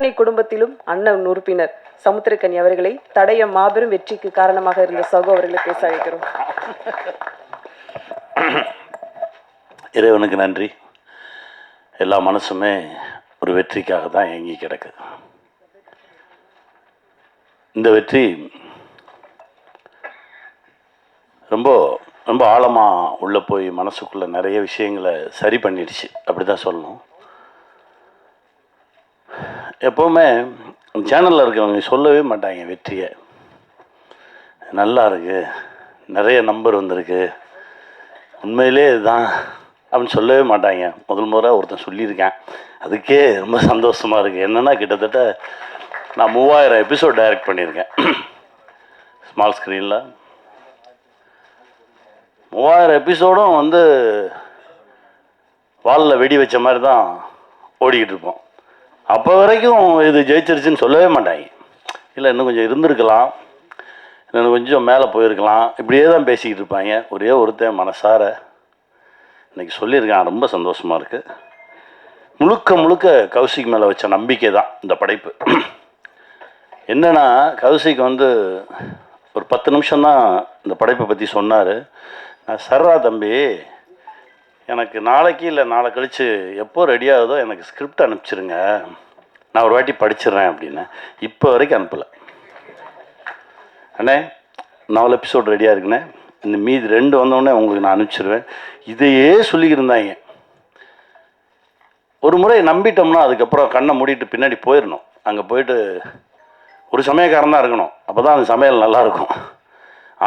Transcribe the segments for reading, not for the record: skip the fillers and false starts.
அத்தனை குடும்பத்திலும் அண்ணன் உறுப்பினர் சமுத்திரக்கனி அவர்களை தடைய மாபெரும் வெற்றிக்கு காரணமாக இருந்த சகோ அவர்களை பேச அழைக்கிறோம். இறைவனுக்கு நன்றி. எல்லா மனசுமே ஒரு வெற்றிக்காக தான் ஏங்கி கிடக்கு. இந்த வெற்றி ரொம்ப ரொம்ப ஆழமாக உள்ளே போய் மனசுக்குள்ளே நிறைய விஷயங்களை சரி பண்ணிடுச்சு, அப்படி தான் சொல்லணும். எப்போவுமே சேனலில் இருக்கிறவங்க சொல்லவே மாட்டாங்க வெற்றியை. நல்லா இருக்கு, நிறைய நம்பர் வந்திருக்கு, உண்மையிலே இதுதான் அப்படின்னு சொல்லவே மாட்டாங்க. முதல் முறை ஒருத்தன் சொல்லியிருக்கேன், அதுக்கே ரொம்ப சந்தோஷமாக இருக்குது. என்னென்னா கிட்டத்தட்ட நான் 3000 எபிசோட் டைரக்ட் பண்ணியிருக்கேன் ஸ்மால் ஸ்க்ரீனில். 3000 எபிசோடும் வந்து வாலில் வெடி வச்ச மாதிரி தான் ஓடிக்கிட்டு இருப்போம். அப்போ வரைக்கும் இது ஜெயிச்சிருச்சுன்னு சொல்லவே மாட்டாங்க. இல்லை இன்னும் கொஞ்சம் இருந்திருக்கலாம், இன்னும் கொஞ்சம் மேலே போயிருக்கலாம், இப்படியே தான் பேசிக்கிட்டு இருப்பாங்க. ஒரே ஒருத்தன் மனசார இன்றைக்கி சொல்லியிருக்கேன், ரொம்ப சந்தோஷமாக இருக்குது. முழுக்க முழுக்க கௌசிக் மேலே வச்ச நம்பிக்கை தான் இந்த படைப்பு. என்னென்னா கௌசிக் வந்து ஒரு 10 நிமிஷம்தான் இந்த படைப்பை பற்றி சொன்னார். நான் சர்ரா தம்பி, எனக்கு நாளைக்கு இல்லை நாளை கழித்து எப்போ ரெடி ஆகுதோ எனக்கு ஸ்கிரிப்ட் அனுப்பிச்சிருங்க, நான் ஒரு வாட்டி படிச்சிடுறேன் அப்படின்னு. இப்போ வரைக்கும் அனுப்பலை. அண்ணே 4 எபிசோட் ரெடியாக இருக்குண்ணே, இந்த மீதி 2 வந்தோடனே உங்களுக்கு நான் அனுப்பிச்சிடுவேன். இதையே சொல்லிக்கிருந்தாங்க. ஒரு முறை நம்பிட்டோம்னா அதுக்கப்புறம் கண்ணை மூடிட்டு பின்னாடி போயிடணும். அங்கே போயிட்டு ஒரு சமயக்காரன் தான் இருக்கணும், அப்போ தான் அந்த சமையல் நல்லாயிருக்கும்.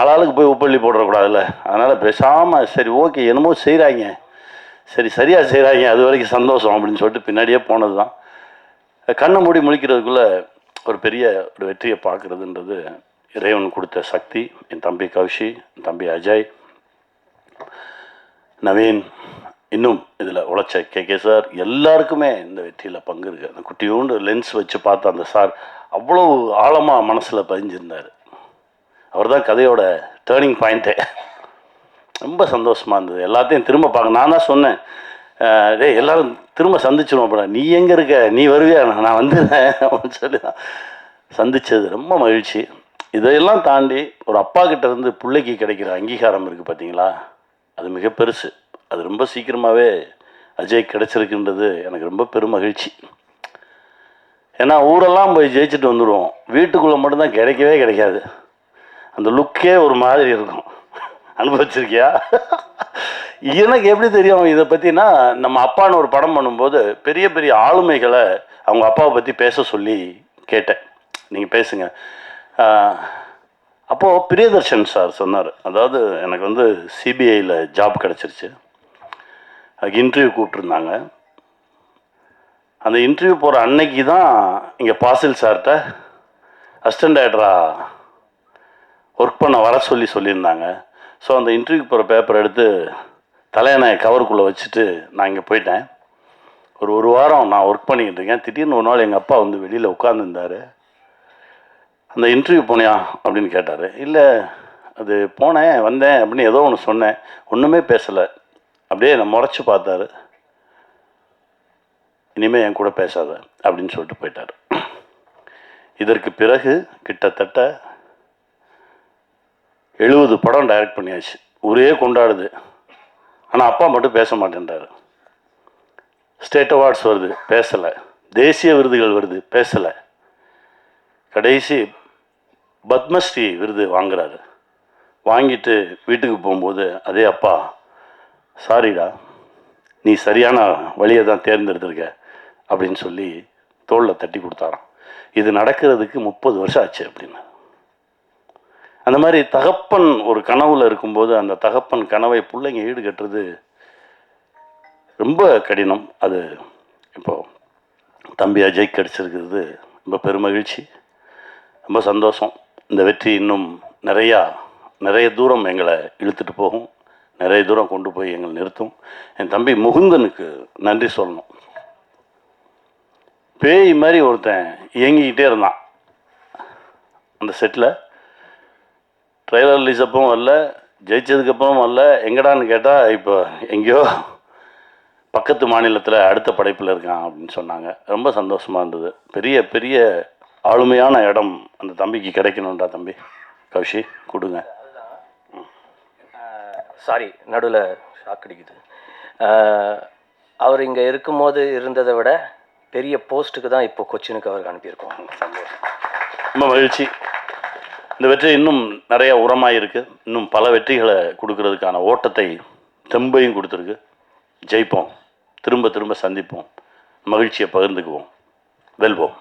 ஆளாளுக்கு போய் உப்பள்ளி போடக்கூடாதுல்ல. அதனால் பேசாமல் சரி ஓகே என்னமோ செய்கிறாங்க, சரி சரியாக செய்கிறாங்க, அது வரைக்கும் சந்தோஷம் அப்படின்னு சொல்லிட்டு பின்னாடியே போனது தான். கண்ணை மூடி முழிக்கிறதுக்குள்ளே ஒரு பெரிய ஒரு வெற்றியை பார்க்குறதுன்றது இறைவன் கொடுத்த சக்தி. என் தம்பி கௌஷி, என் தம்பி அஜய், நவீன், இன்னும் இதில் உழைச்ச கே சார், எல்லாருக்குமே இந்த வெற்றியில் பங்கு இருக்குது. அந்த குட்டியோண்டு லென்ஸ் வச்சு பார்த்த அந்த சார் அவ்வளோ ஆழமாக மனசில் பதிஞ்சிருந்தார். அவர் தான் கதையோட டேர்னிங் பாயிண்ட்டே. ரொம்ப சந்தோஷமாக இருந்தது. எல்லாத்தையும் திரும்ப பார்க்க நான் தான் சொன்னேன், டே எல்லோரும் திரும்ப சந்திச்சிடுவோம். அப்புறம் நீ எங்கே இருக்க, நீ வருவியா, நான் வந்துடுறேன் அப்படின்னு சொல்லி தான் சந்தித்தது. ரொம்ப மகிழ்ச்சி. இதையெல்லாம் தாண்டி ஒரு அப்பா கிட்ட இருந்து பிள்ளைக்கு கிடைக்கிற அங்கீகாரம் இருக்குது பார்த்தீங்களா, அது மிக பெருசு. அது ரொம்ப சீக்கிரமாகவே அஜய் கிடச்சிருக்குன்றது எனக்கு ரொம்ப பெரும் மகிழ்ச்சி. ஏன்னா ஊரெல்லாம் போய் ஜெயிச்சுட்டு வந்துடுவோம், வீட்டுக்குள்ளே மட்டும்தான் கிடைக்கவே கிடைக்காது. அந்த லுக்கே ஒரு மாதிரி இருக்கும். அனுபவிச்சிருக்கியா? எனக்கு எப்படி தெரியும் இதை பற்றினா, நம்ம அப்பான்னு ஒரு படம் பண்ணும்போது பெரிய பெரிய ஆளுமைகளை அவங்க அப்பாவை பற்றி பேச சொல்லி கேட்டேன், நீங்கள் பேசுங்க. அப்போது பிரியதர்ஷன் சார் சொன்னார், அதாவது எனக்கு வந்து சிபிஐயில் ஜாப் கிடச்சிருச்சு, அதுக்கு இன்டர்வியூ கூப்பிட்ருந்தாங்க. அந்த இன்டர்வியூ போகிற அன்னைக்கு தான் இங்கே பாசில் சார்கிட்ட அசிஸ்டன்ட் டைரக்டராக ஒர்க் பண்ண வர சொல்லியிருந்தாங்க. ஸோ அந்த இன்டர்வியூக்கு போகிற பேப்பர் எடுத்து தலையணை கவருக்குள்ளே வச்சுட்டு நான் இங்கே போயிட்டேன். ஒரு வாரம் நான் ஒர்க் பண்ணிக்கிட்டு இருக்கேன். திடீர்னு ஒரு நாள் எங்கள் அப்பா வந்து வெளியில் உட்காந்துருந்தார். அந்த இன்டர்வியூ போனியா அப்படின்னு கேட்டார். இல்லை அது போனேன் வந்தேன் அப்படின்னு ஏதோ ஒன்று சொன்னேன், ஒன்றுமே பேசலை. அப்படியே நான் முறைச்சி பார்த்தாரு. இனிமேல் என் கூட பேசாத அப்படின்னு சொல்லிட்டு போயிட்டார். இதற்கு பிறகு கிட்டத்தட்ட 70 படம் டைரக்ட் பண்ணியாச்சு, ஊரே கொண்டாடுது. ஆனால் அப்பா மட்டும் பேச மாட்டேன்றார். ஸ்டேட் அவார்ட்ஸ் வருது, பேசலை. தேசிய விருதுகள் வருது, பேசலை. கடைசி பத்மஸ்ரீ விருது வாங்குறாரு. வாங்கிட்டு வீட்டுக்கு போகும்போது அதே அப்பா, சாரிடா நீ சரியான வழியை தான் தேர்ந்தெடுத்திருக்க அப்படின்னு சொல்லி தோளில் தட்டி கொடுத்தாராம். இது நடக்கிறதுக்கு 30 வருஷம் ஆச்சு அப்படின்னு. அந்த மாதிரி தகப்பன் ஒரு கனவுல இருக்கும்போது அந்த தகப்பன் கனவை பிள்ளைங்க ஈடுகட்டுறது ரொம்ப கடினம். அது இப்போது தம்பி அஜய் கிடச்சிருக்கிறது ரொம்ப பெருமகிழ்ச்சி, ரொம்ப சந்தோஷம். இந்த வெற்றி இன்னும் நிறைய தூரம் எங்களை இழுத்துட்டு போகும், நிறைய தூரம் கொண்டு போய் எங்களை நிறுத்தும். என் தம்பி முகுந்தனுக்கு நன்றி சொல்லணும். பேய் மாதிரி ஒருத்தன் இயங்கிக்கிட்டே இருந்தான் அந்த செட்டில். ட்ரெய்லர் ரிலீஸ் அப்பவும் வரல, ஜெயிச்சதுக்கப்புறம் வரல, எங்கடான்னு கேட்டால் இப்போ எங்கேயோ பக்கத்து மாநிலத்தில் அடுத்த படைப்பில் இருக்கான் அப்படின்னு சொன்னாங்க. ரொம்ப சந்தோஷமாக இருந்தது. பெரிய பெரிய ஆளுமையான இடம் அந்த தம்பிக்கு கிடைக்கணுன்றா தம்பி. கௌஷி கொடுங்க. சாரி, நடுவில் ஷாக் அடிக்குது. அவர் இங்கே இருக்கும்போது இருந்ததை விட பெரிய போஸ்ட்டுக்கு தான் இப்போ கொச்சினுக்கு அவருக்கு அனுப்பியிருக்கோம். சந்தோஷம், ரொம்ப மகிழ்ச்சி. இந்த வெற்றி இன்னும் நிறைய உரமாக இருக்குது. இன்னும் பல வெற்றிகளை கொடுக்கறதுக்கான ஓட்டத்தை தெம்பையும் கொடுத்துருக்கு. ஜெயிப்போம், திரும்ப திரும்ப சந்திப்போம், மகிழ்ச்சியை பகிர்ந்துக்குவோம், வெல்வோம்.